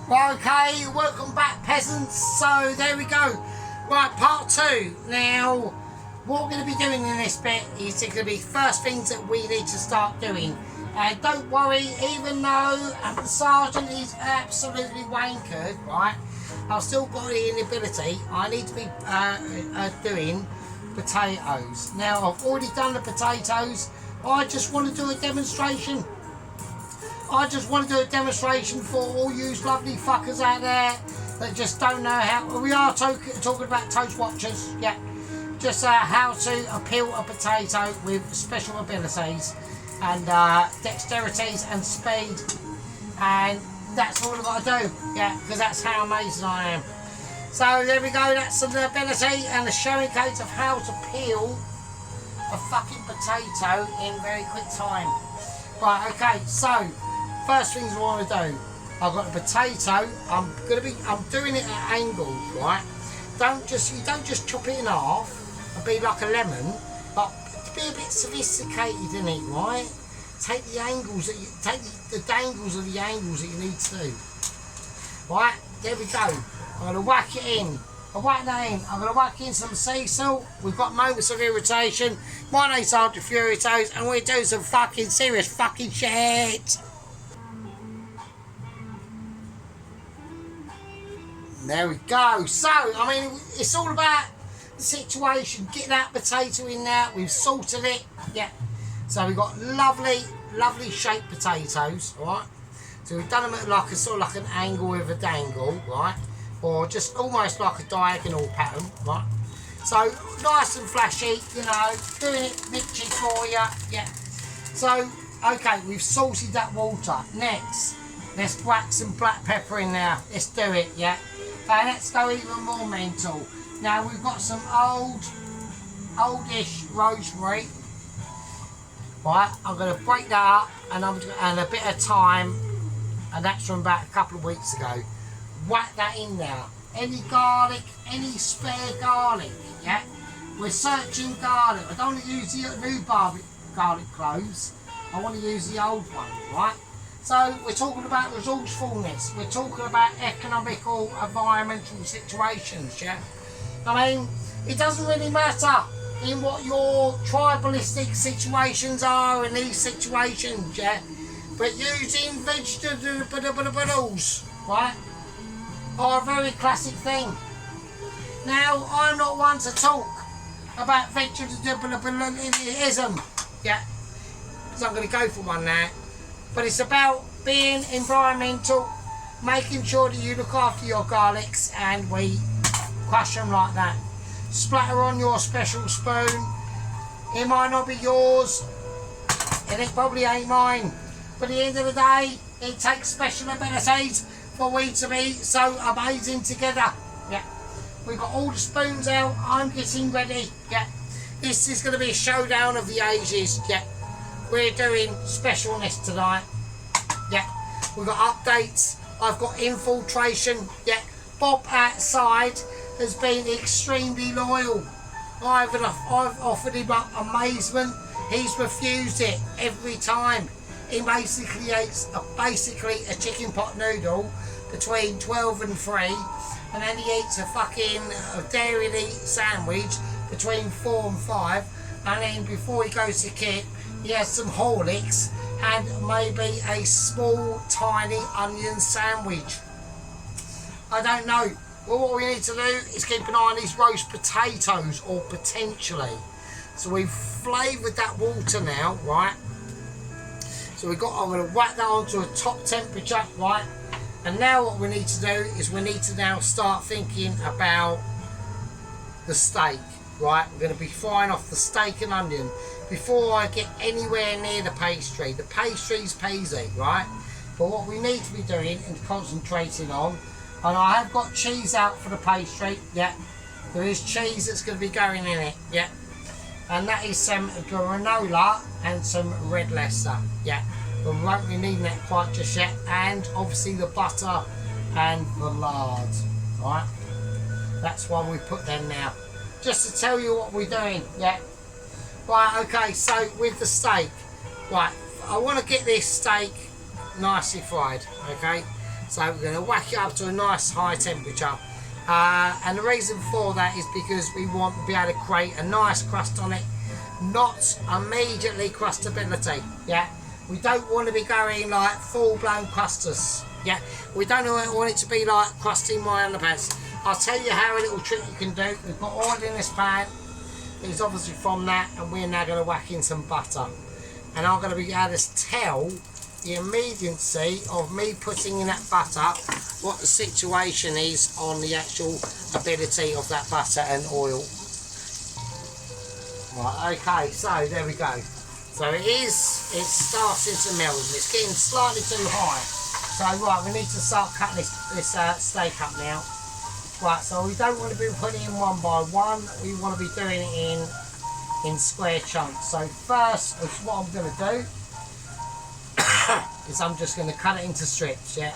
Right, okay, welcome back, peasants. So there we go. Right, part 2. Now, what we're going to be doing in this bit is going to be first things that we need to start doing. And don't worry, even though the sergeant is absolutely wankered, right, I've still got the inability. I need to be doing potatoes. Now, I've already done the potatoes. I just want to do a demonstration. I just want to do a demonstration for all you lovely fuckers out there that just don't know how. We are talking about toast watchers, yeah. Just how to peel a potato with special abilities and dexterities and speed, and that's all I've got to do, yeah, because that's how amazing I am. So there we go. That's the ability and the showing case of how to peel a fucking potato in very quick time. Right, okay, so first things I want to do, I've got a potato. I'm doing it at angles, right? You don't just chop it in half and be like a lemon, but be a bit sophisticated in it, right? Take the angles that the dangles of the angles that you need to do. Right, there we go. I'm gonna whack it in. I'm gonna whack in some sea salt. We've got moments of irritation. My name's Sergeant Fury Toes, and we're doing some fucking serious fucking shit. There we go. So, I mean, it's all about the situation. Get that potato in there. We've salted it. Yeah. So we've got lovely shaped potatoes, right? So we've done them at like a sort of like an angle with a dangle, right? Or just almost like a diagonal pattern, right? So nice and flashy, you know, doing it bitchy for you, yeah. So, okay, we've salted that water. Next, let's whack some black pepper in there. Let's do it, yeah. Okay, let's go even more mental. Now we've got some oldish rosemary. Right, I'm going to break that up and a bit of thyme, and that's from about a couple of weeks ago. Whack that in there. Any garlic, any spare garlic, yeah? We're searching garlic. I don't want to use the new garlic cloves. I want to use the old one, right? So we're talking about resourcefulness. We're talking about economical, environmental situations, yeah? I mean, it doesn't really matter in what your tribalistic situations are in these situations, yeah? But using vegetables, right, are a very classic thing. Now, I'm not one to talk about vegetabilism, yeah? Because I'm going to go for one now. But it's about being environmental, making sure that you look after your garlics, and we crush them like that. Splatter on your special spoon. It might not be yours, and it probably ain't mine. But at the end of the day, it takes special abilities for we to be so amazing together. Yeah. We've got all the spoons out. I'm getting ready. Yeah. This is going to be a showdown of the ages. Yeah. We're doing specialness tonight. Yeah. We've got updates. I've got infiltration. Yeah. Bob outside has been extremely loyal. I've offered him up amazement. He's refused it every time. He basically eats a chicken pot noodle between 12 and 3, and then he eats a fucking Dairy Elite sandwich between 4 and 5, and then before he goes to kit, he has some Horlicks and maybe a small tiny onion sandwich. I don't know. Well, what we need to do is keep an eye on these roast potatoes, or potentially. So we've flavoured that water now, right? So I'm going to whack that onto a top temperature, right? And now what we need to do is we need to now start thinking about the steak, right? We're going to be frying off the steak and onion before I get anywhere near the pastry. The pastry's peasy, right? But what we need to be doing and concentrating on, and I have got cheese out for the pastry, yeah. There is cheese that's going to be going in it, yeah. And that is some granola and some red Leicester, yeah. We won't be needing that quite just yet. And obviously the butter and the lard, right. That's why we put them now. Just to tell you what we're doing, yeah. Right, okay, so with the steak, right, I want to get this steak nicely fried, okay. So we're going to whack it up to a nice high temperature. And the reason for that is because we want to be able to create a nice crust on it, not immediately crustability. Yeah, we don't want to be going like full-blown crusters. Yeah, we don't want it to be like crusting my underpants. I'll tell you how a little trick you can do. We've got oil in this pan. It's obviously from that, and we're now going to whack in some butter. And I'm going to be able to tell the immediacy of me putting in that butter what the situation is on the actual ability of that butter and oil. Right, okay, so there we go. So it's starting to melt. It's getting slightly too high. So right, we need to start cutting this steak up now. Right, so we don't want to be putting it in one by one. We want to be doing it in square chunks. So first, what I'm going to do is I'm just going to cut it into strips. Yeah.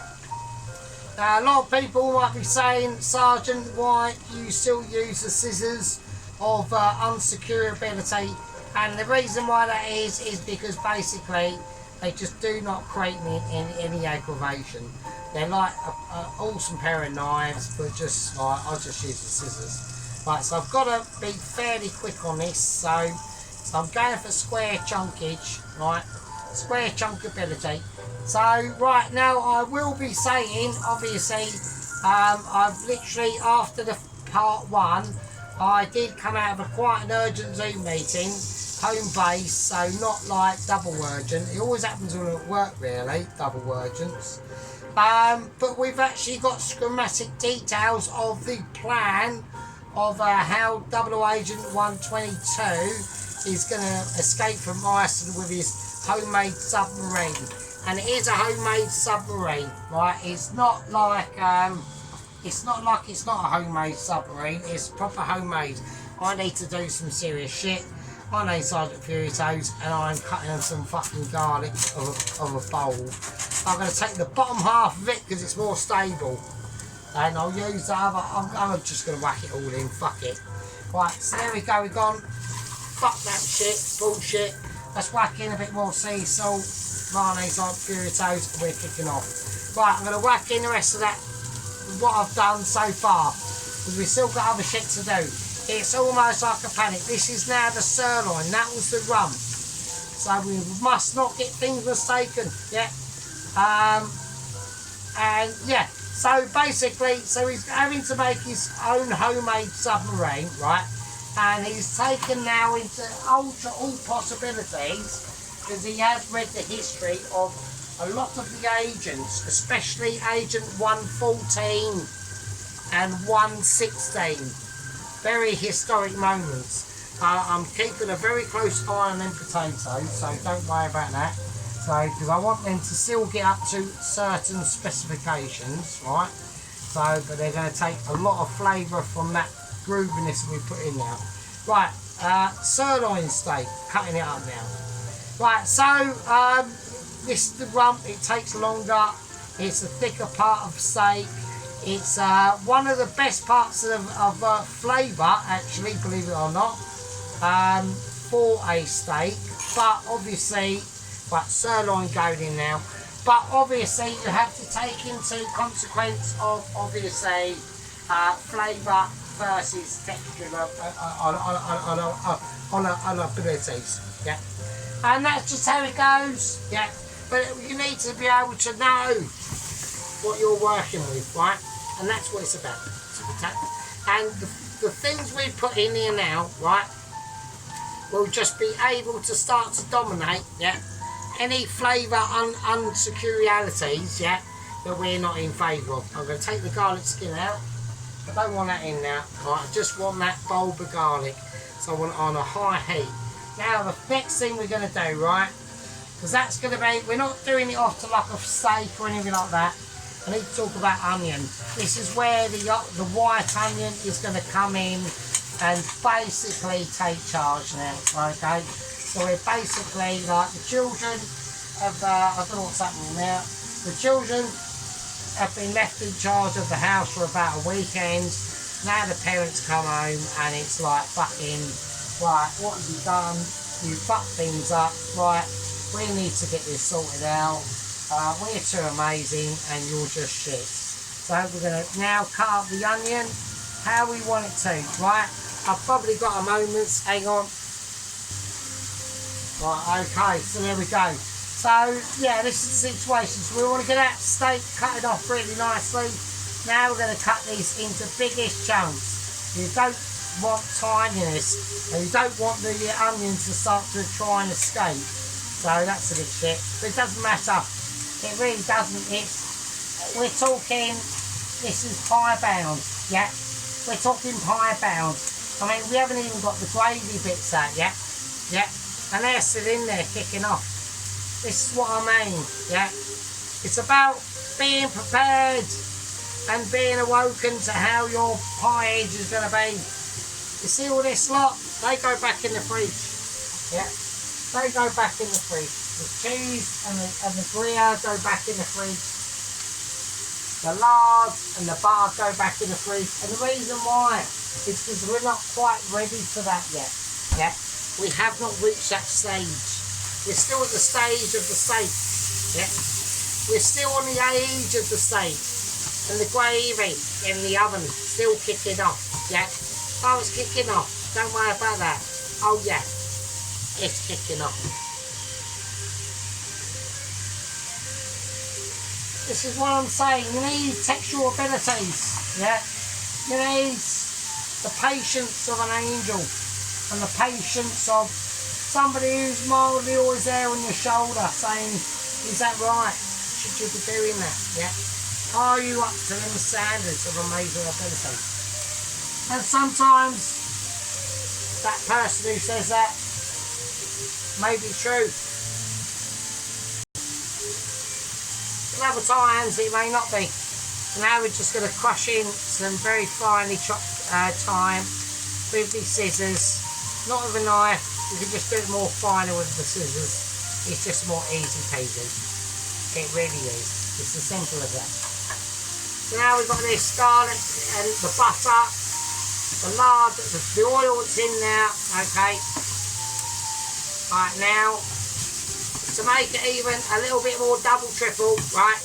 Now a lot of people might be saying, Sergeant, why do you still use the scissors of unsecurability? And the reason why that is because basically they just do not create me any aggravation. They're like an awesome pair of knives, but just like I just use the scissors. Right, so I've got to be fairly quick on this. So I'm going for square chunkage, right? Square chunkability. So right now I will be saying, obviously, I've literally after the part one, I did come out of quite an urgent Zoom meeting, home base, so not like double urgent. It always happens when I'm at work, really, double urgents. But we've actually got schematic details of the plan of how Double Agent 122 is going to escape from Iceland with his homemade submarine. And it is a homemade submarine, right? It's not like it's not a homemade submarine. It's proper homemade. I need to do some serious shit. My name's Sergeant Furitoes, and I'm cutting on some fucking garlic of a bowl. I'm going to take the bottom half of it because it's more stable, and I'll use the other. I'm just going to whack it all in. Fuck it. Right, so there we go. We've gone. Fuck that shit. Bullshit. Let's whack in a bit more sea salt. My name's Sergeant Furitoes, and we're kicking off. Right, I'm going to whack in the rest of that. What I've done so far, because we've still got other shit to do. It's almost like a panic. This is now the sirloin. That was the rump. So we must not get things mistaken. Yeah. And yeah. So basically, so he's having to make his own homemade submarine, right? And he's taken now into alter all possibilities because he has read the history of a lot of the agents, especially Agent 114 and 116. Very historic moments. I'm keeping a very close eye on them potatoes, so don't worry about that. So, because I want them to still get up to certain specifications, right? So, but they're going to take a lot of flavour from that grooviness we put in now. Right, sirloin steak, cutting it up now. Right, so this is the rump. It takes longer. It's a thicker part of steak. It's one of the best parts of flavour, actually, believe it or not, for a steak. But obviously, sirloin going in now. But obviously, you have to take into consequence of obviously flavour versus texture on abilities. Yeah, and that's just how it goes. Yeah, but you need to be able to know what you're working with, right? And that's what it's about. And the things we put in here now, right, will just be able to start to dominate, yeah, any flavour unsecurialities, yeah, that we're not in favour of. I'm going to take the garlic skin out. I don't want that in now. Right, I just want that bulb of garlic. So I want it on a high heat. Now the next thing we're going to do, right, because that's going to be, we're not doing it off to like a steak or anything like that. I need to talk about onion. This is where the white onion is going to come in and basically take charge now, okay? So we're basically like the children have, I don't know what's happening now, the children have been left in charge of the house for about a weekend. Now the parents come home and it's like fucking, right, what have you done? You fucked things up, right, we need to get this sorted out. we're too amazing and you're just shit. So we're going to now cut up the onion how we want it to, right? I've probably got a moment, hang on. Right, okay, so there we go. So, yeah, this is the situation. So we want to get that steak, cut it off really nicely. Now we're going to cut these into biggish chunks. You don't want tininess, and you don't want the onions to start to try and escape. So that's a bit shit, but it doesn't matter. It really doesn't. We're talking, this is pie bound, yeah? We're talking pie bound. I mean, we haven't even got the gravy bits out yet, yeah? And they're still in there kicking off. This is what I mean, yeah? It's about being prepared and being awoken to how your pie age is going to be. You see all this lot? They go back in the fridge, yeah? They go back in the fridge. The cheese and the Gruyere go back in the fridge. The lard and the butter go back in the fridge. And the reason why is because we're not quite ready for that yet, yeah? We have not reached that stage. We're still at the stage of the steak, yeah? We're still on the age of the steak. And the gravy in the oven still kicking off, yeah? Oh, it's kicking off. Don't worry about that. Oh, yeah. It's kicking off. This is what I'm saying. You need textual abilities, yeah? You need the patience of an angel and the patience of somebody who's mildly always there on your shoulder saying, is that right? Should you be doing that? Yeah. Are you up to them standards of amazing ability? And sometimes that person who says that may be true. And other times it may not be. So now we're just going to crush in some very finely chopped thyme with the scissors, not with a knife. You can just do it more finer with the scissors. It's just more easy peasy. It really is. It's as simple as that. So now we've got this garlic and the butter, the lard, the oil that's in there, okay. Right, now, to make it even a little bit more double, triple, right.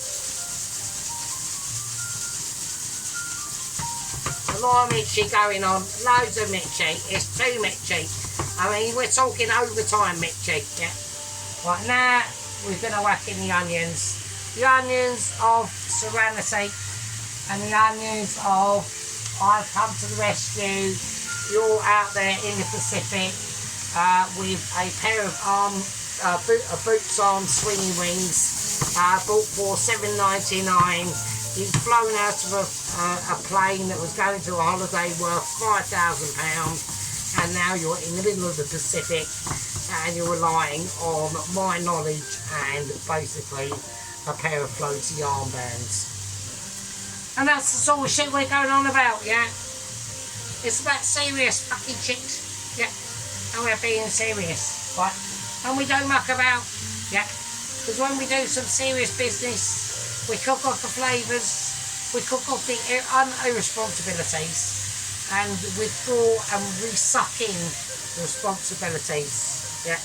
A lot of Mitchie going on, loads of Mitchie, it's too Mitchie. I mean, we're talking overtime Mitchie, yeah. Right, now we're going to whack in the onions. The onions of Serenity and the onions of I've come to the rescue. You're out there in the Pacific with a pair of boots on swinging wings, bought for $7.99. He's flown out of a plane that was going to a holiday worth £5,000, and now you're in the middle of the Pacific and you're relying on my knowledge and basically a pair of floaty armbands. And that's the sort of shit we're going on about, yeah? It's about serious fucking shit, yeah? And we're being serious, right? And we don't muck about, yeah? Because when we do some serious business, we cook off the flavours, we cook off the irresponsibilities, and withdraw and resuck in the responsibilities, yeah?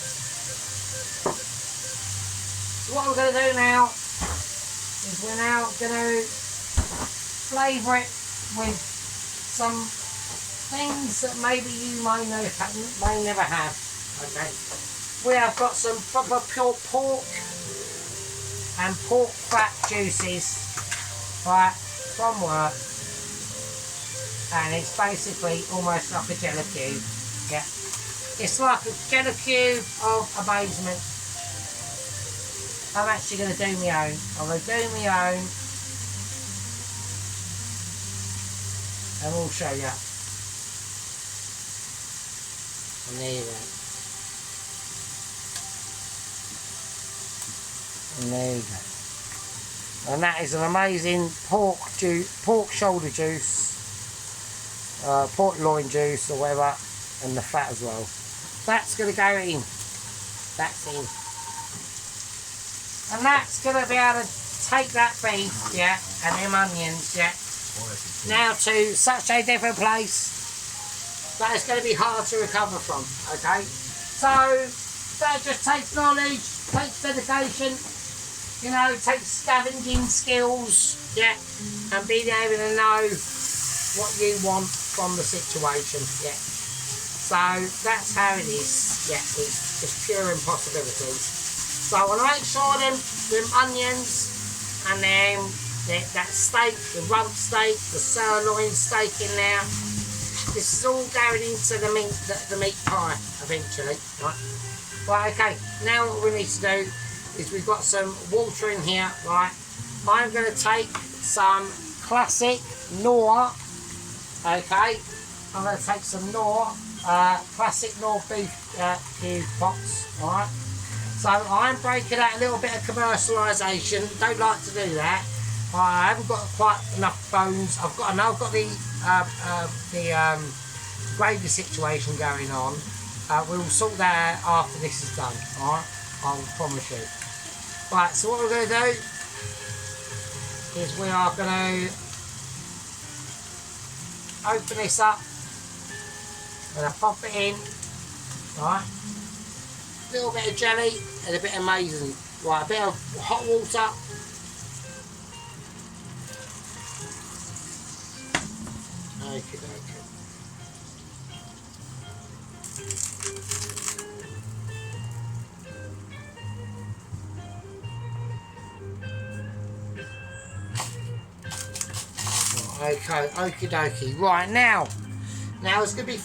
So what we're going to do now is we're now going to flavour it with some things that maybe you may never have, okay? We have got some proper pure pork and pork fat juices, right, from work, and it's basically almost like a jelly cube, yeah. It's like a jelly cube of amazement. I'm actually going to do my own. I'm going to do my own, and we'll show you. And there you go. And there you go. And that is an amazing pork shoulder juice, pork loin juice or whatever, and the fat as well. That's going to go in. That's in. And that's going to be able to take that beef, yeah, and them onions, yeah, now to such a different place that it's going to be hard to recover from, okay? So that just takes knowledge, takes dedication, you know, it takes scavenging skills, yeah, and being able to know what you want from the situation, yeah. So that's how it is, yeah, it's just pure impossibilities. So I want to make sure them onions and then that steak, the rump steak, the sirloin steak in there, this is all going into the meat pie eventually, right? Right, okay, now what we need to do is we've got some water in here, right? I'm going to take some classic Knorr, okay? I'm going to take some Knorr, classic Knorr beef cube pots, right? So I'm breaking out a little bit of commercialisation, don't like to do that. I haven't got quite enough bones. I've got the gravy situation going on. We'll sort that out after this is done, alright? I'll promise you. Right, so what we're going to do is we are going to open this up. I'm going to pop it in, right? A little bit of jelly and a bit of maize. Right, a bit of hot water. Okay. Okay, okie dokie. Right, now there's going to be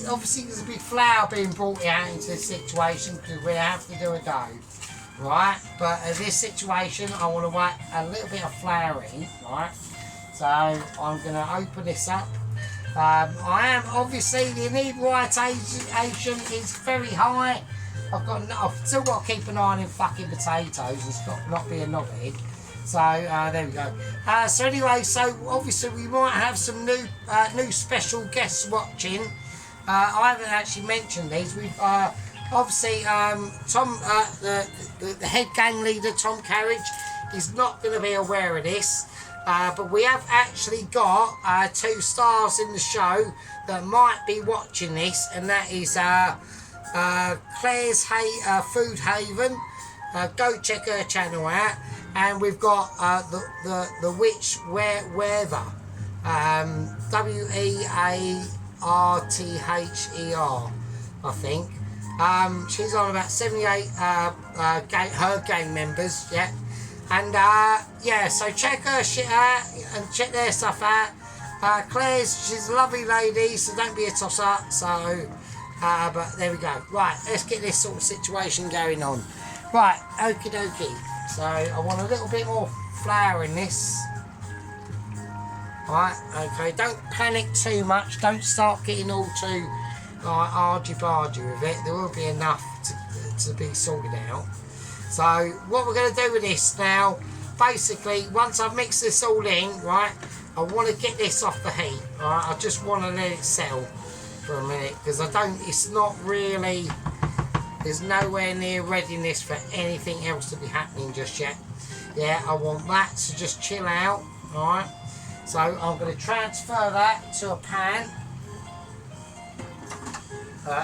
obviously there's going to be flour being brought out into this situation because we have to do a dough, right? But in this situation, I want to whack a little bit of flour in, right? So I'm going to open this up. I am obviously the inebriation is very high. I've still got to keep an eye on them fucking potatoes and not be a knobhead. So there we go. So anyway, so obviously we might have some new special guests watching. I haven't actually mentioned these. We've obviously Tom, the head gang leader, Tom Carriage, is not going to be aware of this. But we have actually got 2 stars in the show that might be watching this, and that is Claire's Food Haven. Go check her channel out. And we've got the Witch Weather, Wearther, I think. She's on about 78 her gang members, yeah. And yeah, so check her shit out and check their stuff out. Claire's, she's a lovely lady, so don't be a tosser. So, but there we go. Right, let's get this sort of situation going on. Right, okie dokie. So I want a little bit more flour in this. Right, okay, don't panic too much. Don't start getting all too argy-bargy with it. There will be enough to be sorted out. So what we're going to do with this now, basically, once I've mixed this all in, right, I want to get this off the heat. Right, I just want to let it settle for a minute because it's not really. There's nowhere near readiness for anything else to be happening just yet. Yeah, I want that to just chill out, alright? So I'm going to transfer that to a pan,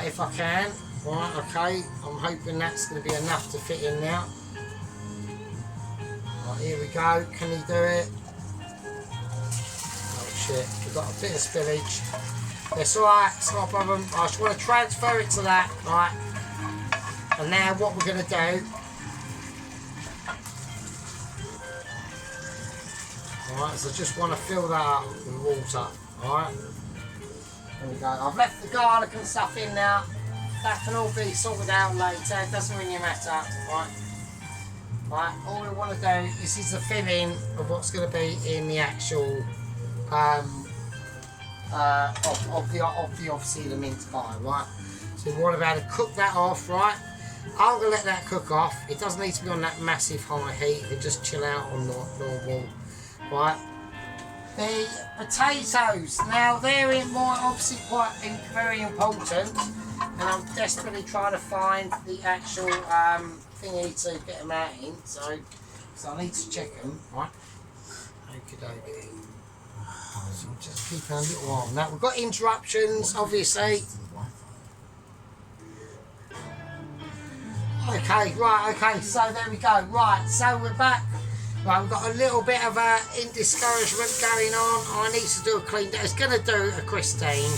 if I can. Right, okay, I'm hoping that's going to be enough to fit in now. Right, here we go, can he do it? Oh shit, we've got a bit of spillage. It's alright, it's not a problem. I just want to transfer it to that, right? And now what we're going to do, alright, so I just want to fill that up with water, alright? There we go. I've left the garlic and stuff in now. That can all be sorted out later, it doesn't really matter, right? Right, all we want to do, this is the filling of what's going to be in the actual, obviously the mince pie, right? So we want to be able to cook that off, right? I'm going to let that cook off. It doesn't need to be on that massive high heat. It just chill out on normal. Right. The potatoes. Now they're obviously very important. And I'm desperately trying to find the actual thingy to get them out in. So I need to check them. Right. Okie dokie. So I'm just keeping a little on that. We've got interruptions, obviously. Okay, right, okay, so there we go. Right, so we're back. Right, we've got a little bit of a discouragement going on. I need to do a clean day. It's going to do a Christine.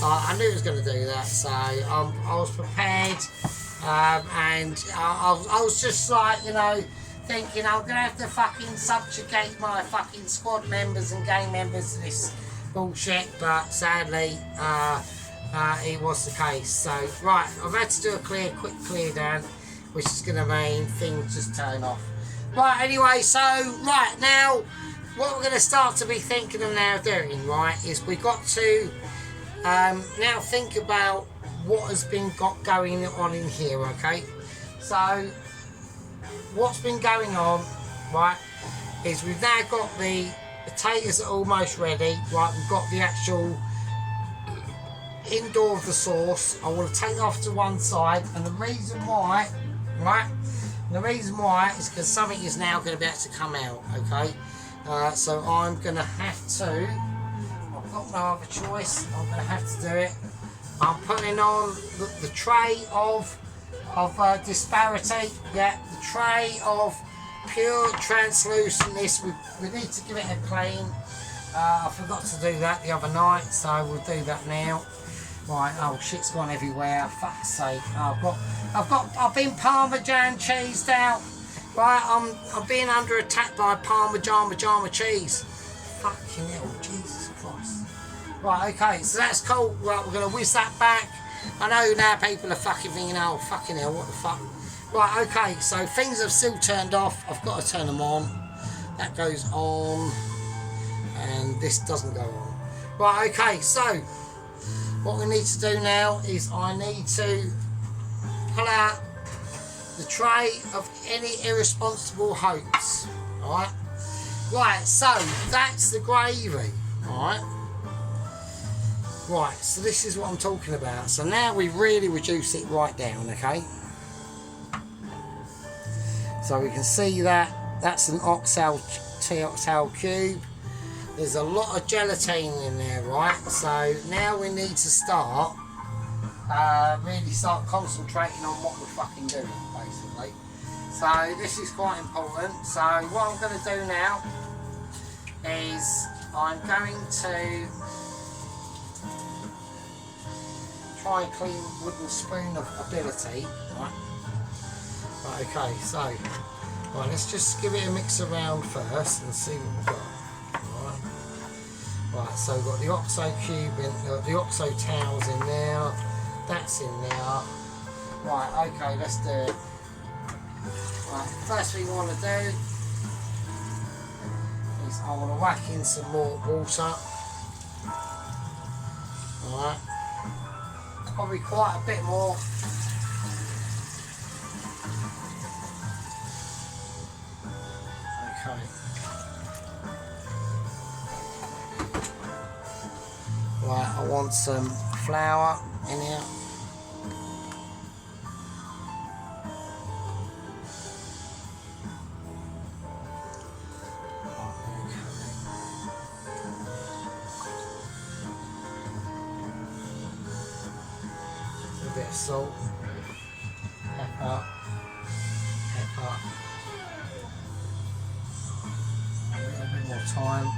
I knew it was going to do that, so I was prepared. And I was just like, you know, thinking I'm going to have to fucking subjugate my fucking squad members and gang members to this bullshit. But sadly, it was the case. So, right, I've had to do a quick clear down, which is going to mean things just turn off. Right, anyway, so, right, now, what we're going to start to be thinking of now doing, right, is we've got to now think about what has been going on in here, okay? So, what's been going on, right, is we've now got the potatoes are almost ready, right, we've got the actual indoor of the sauce. I want to take it off to one side, and the reason why, right, the reason why is because something is now going to be able to come out, okay? So I'm going to have to, I've got no other choice, I'm going to have to do it. I'm putting on the tray of disparity, yeah, the tray of pure translucentness. We need to give it a clean. I forgot to do that the other night, so we'll do that now. Right, oh shit's gone everywhere, fuck's sake. I've been Parmesan cheesed out. Right, I'm being under attack by Parmesan cheese. Fucking hell, Jesus Christ. Right, okay, so that's cool. Right, we're gonna whiz that back. I know now people are fucking thinking, oh fucking hell, what the fuck. Right, okay, so things have still turned off. I've got to turn them on. That goes on, and this doesn't go on. Right, okay, so what we need to do now is I need to pull out the tray of any irresponsible hopes. Alright? Right, so that's the gravy. Alright? Right, so this is what I'm talking about. So now we really reduce it right down, okay? So we can see that that's an oxal cube. There's a lot of gelatine in there, right? So now we need to start, really start concentrating on what we're fucking doing, basically. So this is quite important. So what I'm going to do now is I'm going to try and clean wooden spoon of ability, right? Right, okay, so, right, let's just give it a mix around first and see what we've got. Right, so we've got the OXO cube in, the OXO towels in there, that's in there. Right, okay, let's do it. Right, first thing we want to do is I want to whack in some more water. Alright, probably quite a bit more. Okay. Right, I want some flour in here. A bit of salt, pepper. A little bit more thyme.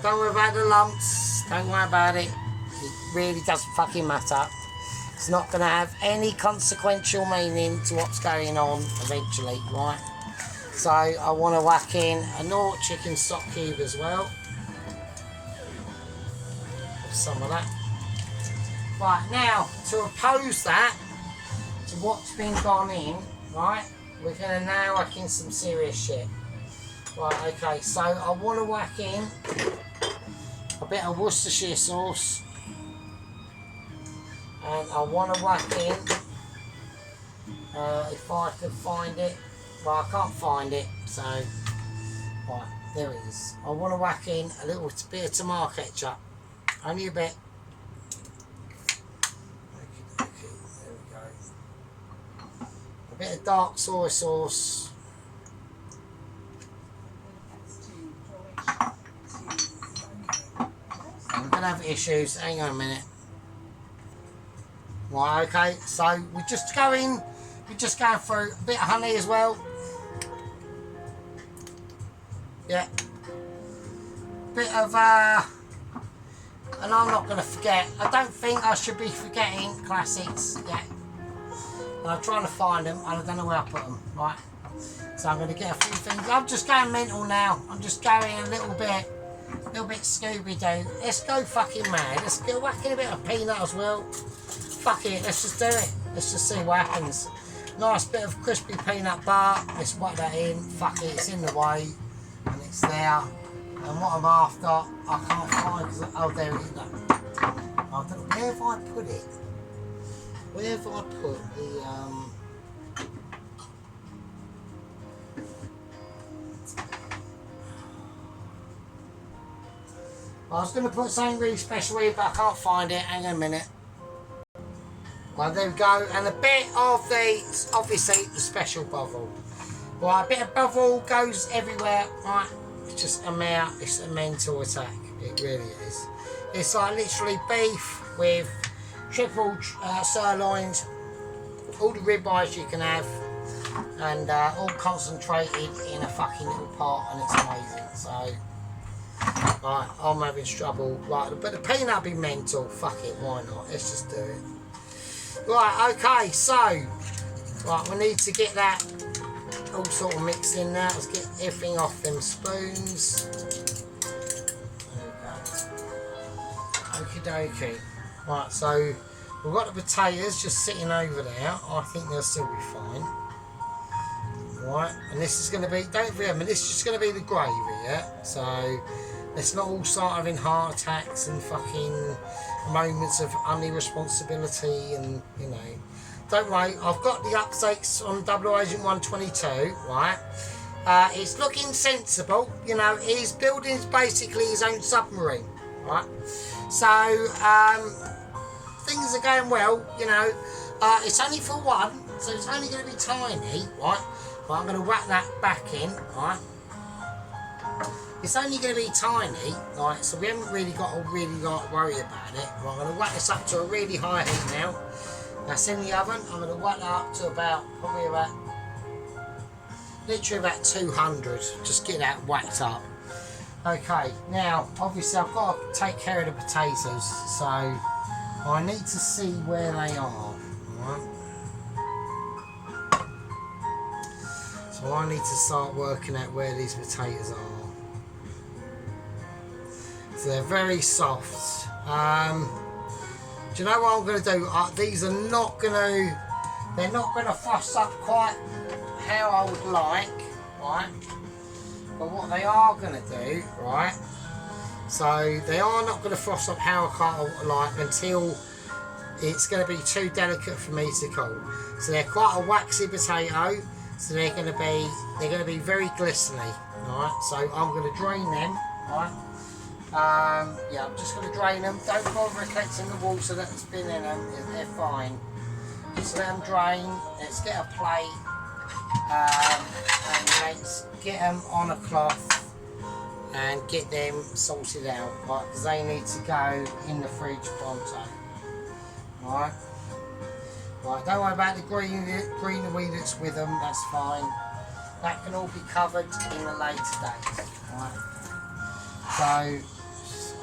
Don't worry about the lumps, don't worry about it. It really doesn't fucking matter. It's not going to have any consequential meaning to what's going on eventually, right? So I want to whack in a Knorr chicken stock cube as well. Some of that. Right, now to oppose that to what's been gone in, right, we're going to now whack in some serious shit. Right, okay, so I want to whack in a bit of Worcestershire sauce, and I want to whack in, if I can find it, well I can't find it, so, right, there it is. I want to whack in a little bit of tomato ketchup, only a bit. Okay, there we go. A bit of dark soy sauce. gonna have issues. Hang on a minute. Right, okay, so we're just going through a bit of honey as well. Yeah. Bit of and I'm not gonna forget. I don't think I should be forgetting classics yet. I'm trying to find them and I don't know where I put them. Right. So I'm gonna get a few things. I'm just going mental now. I'm just going a little bit Scooby-Doo. Let's go fucking mad. Let's go whack in a bit of peanut as well. Fuck it, let's just do it. Let's just see what happens. Nice bit of crispy peanut bar. Let's whack that in. Fuck it, it's in the way. And it's there. And what I'm after, I can't find because oh there it is. I don't know, where have I put it? Where have I put the I was going to put something really special here, but I can't find it. Hang on a minute. Well, there we go. And a bit of the, obviously, the special bovril. Right, a bit of bovril goes everywhere. Right, it's just it's a mental attack. It really is. It's like literally beef with triple sirloins, all the ribeyes you can have, and all concentrated in a fucking little pot, and it's amazing. So. Right, I'm having trouble. Right, but the peanut be mental. Fuck it, why not? Let's just do it. Right, okay, so right, we need to get that all sort of mixed in now. Let's get everything off them spoons. There we go. Okie dokie. Right, so we've got the potatoes just sitting over there. I think they'll still be fine. Right, and this is going to be, don't remember, this is just going to be the gravy, yeah? So let's not all start having heart attacks and fucking moments of unirresponsibility and, you know. Don't worry, I've got the updates on Double Agent 122, right? It's looking sensible, you know, he's building basically his own submarine, right? So, things are going well, you know. It's only for one, so it's only going to be tiny, right? But I'm going to whack that back in, right? It's only going to be tiny, right? So we haven't really got to worry about it. Right, I'm going to whack this up to a really high heat now. That's in the oven. I'm going to whack that up to literally about 200. Just get that whacked up. Okay, now obviously I've got to take care of the potatoes, so I need to see where they are. Right? So I need to start working out where these potatoes are. So they're very soft. Do you know what I'm going to do? These are not going to, they're not going to frost up quite how I would like, right? But what they are going to do, right? So they are not going to frost up how I like until it's going to be too delicate for me to cook. So they're quite a waxy potato. So they're going to be very glistening, right? So I'm going to drain them, right? Yeah, I'm just going to drain them. Don't bother collecting the water that's been in them. They're fine. Just let them drain. Let's get a plate and let's get them on a cloth and get them sorted out, right? Because they need to go in the fridge pronto, right? Right, don't worry about the greenery that's with them, that's fine. That can all be covered in a later date, right? So, I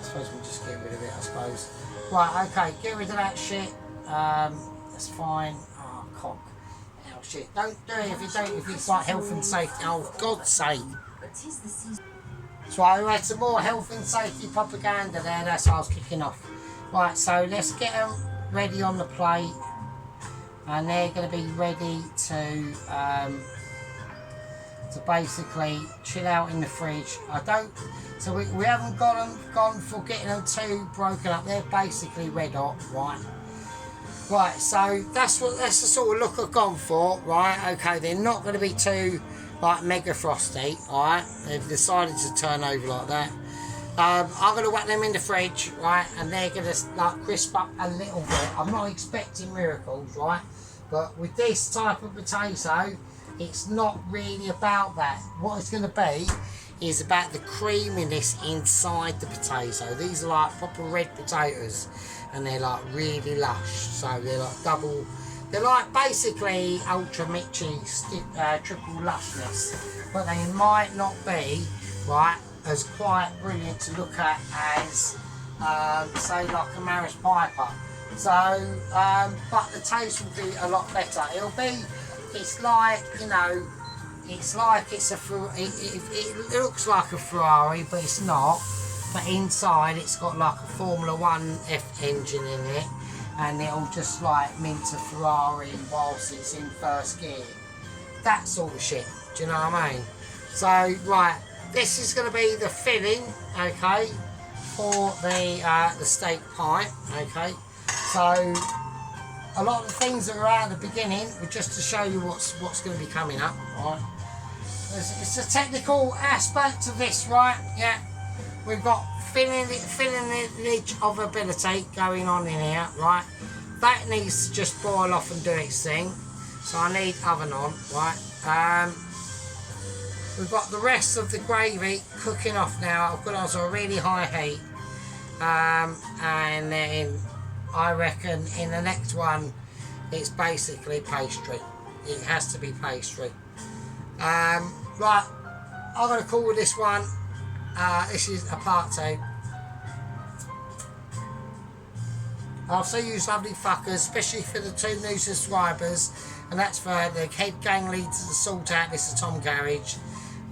suppose we'll just get rid of it, I suppose. Right, okay, get rid of that shit. That's fine. Oh, cock. Oh, shit. Don't do it if it's like health and safety. Oh, God's sake. So I had some more health and safety propaganda there, that's how I was kicking off. Right, so let's get them ready on the plate. And they're going to be ready to basically chill out in the fridge. So we haven't gone for getting them too broken up. They're basically red hot, right? Right, so that's the sort of look I've gone for, right? Okay, they're not going to be too like mega frosty, alright? They've decided to turn over like that. I'm going to whack them in the fridge, right? And they're going to like crisp up a little bit. I'm not expecting miracles, right? But with this type of potato, it's not really about that. What it's going to be is about the creaminess inside the potato. These are like proper red potatoes, and they're like really lush. So they're like double. They're like basically ultra mitchy triple lushness, but they might not be right as quite brilliant to look at as say like a Maris Piper. So, but the taste will be a lot better. It's like, you know, it's like it's a, it looks like a Ferrari, but it's not. But inside it's got like a Formula 1 F engine in it, and it'll just like mint a Ferrari whilst it's in first gear. That sort of shit, do you know what I mean? So, right, this is going to be the filling, okay, for the steak pie, okay. So, a lot of the things that are out at the beginning were just to show you what's going to be coming up, right? It's a technical aspect of this, right? Yeah, we've got filling the edge of ability going on in here, right? That needs to just boil off and do its thing. So I need oven on, right? We've got the rest of the gravy cooking off now. I've got it on to a really high heat, and then I reckon in the next one it's basically pastry. It has to be pastry. Right, I'm going to call this one, this is a part 2. I'll see you lovely fuckers, especially for the 2 new subscribers, and that's for the head gang lead to the Salt Out. This is Tom Garage,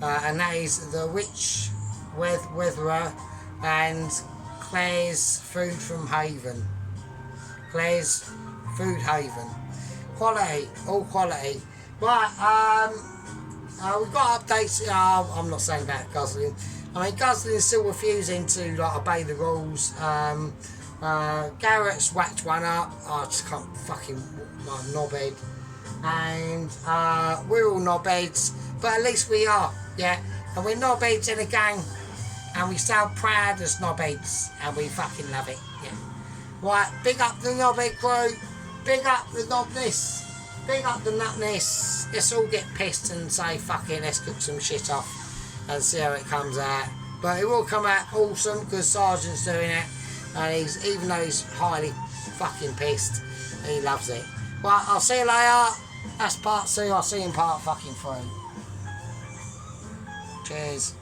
and that is the Witch Weatherer and Claire's Food from Haven. Claire's Food Haven. Quality, all quality. Right, we've got updates. I'm not saying about guzzling. I mean, guzzling is still refusing to like obey the rules. Garrett's whacked one up. I just can't fucking like knobhead. And we're all knobheads, but at least we are, yeah. And we're knobheads in a gang, and we sound proud as knobheads, and we fucking love it, yeah. Right, big up the knobhead crew, big up the knobness, big up the nutness. Let's all get pissed and say fuck it, let's cook some shit off and see how it comes out. But it will come out awesome because Sergeant's doing it, and even though he's highly fucking pissed, he loves it. Right, I'll see you later. That's part 2. I'll see you in part fucking 3. Cheers.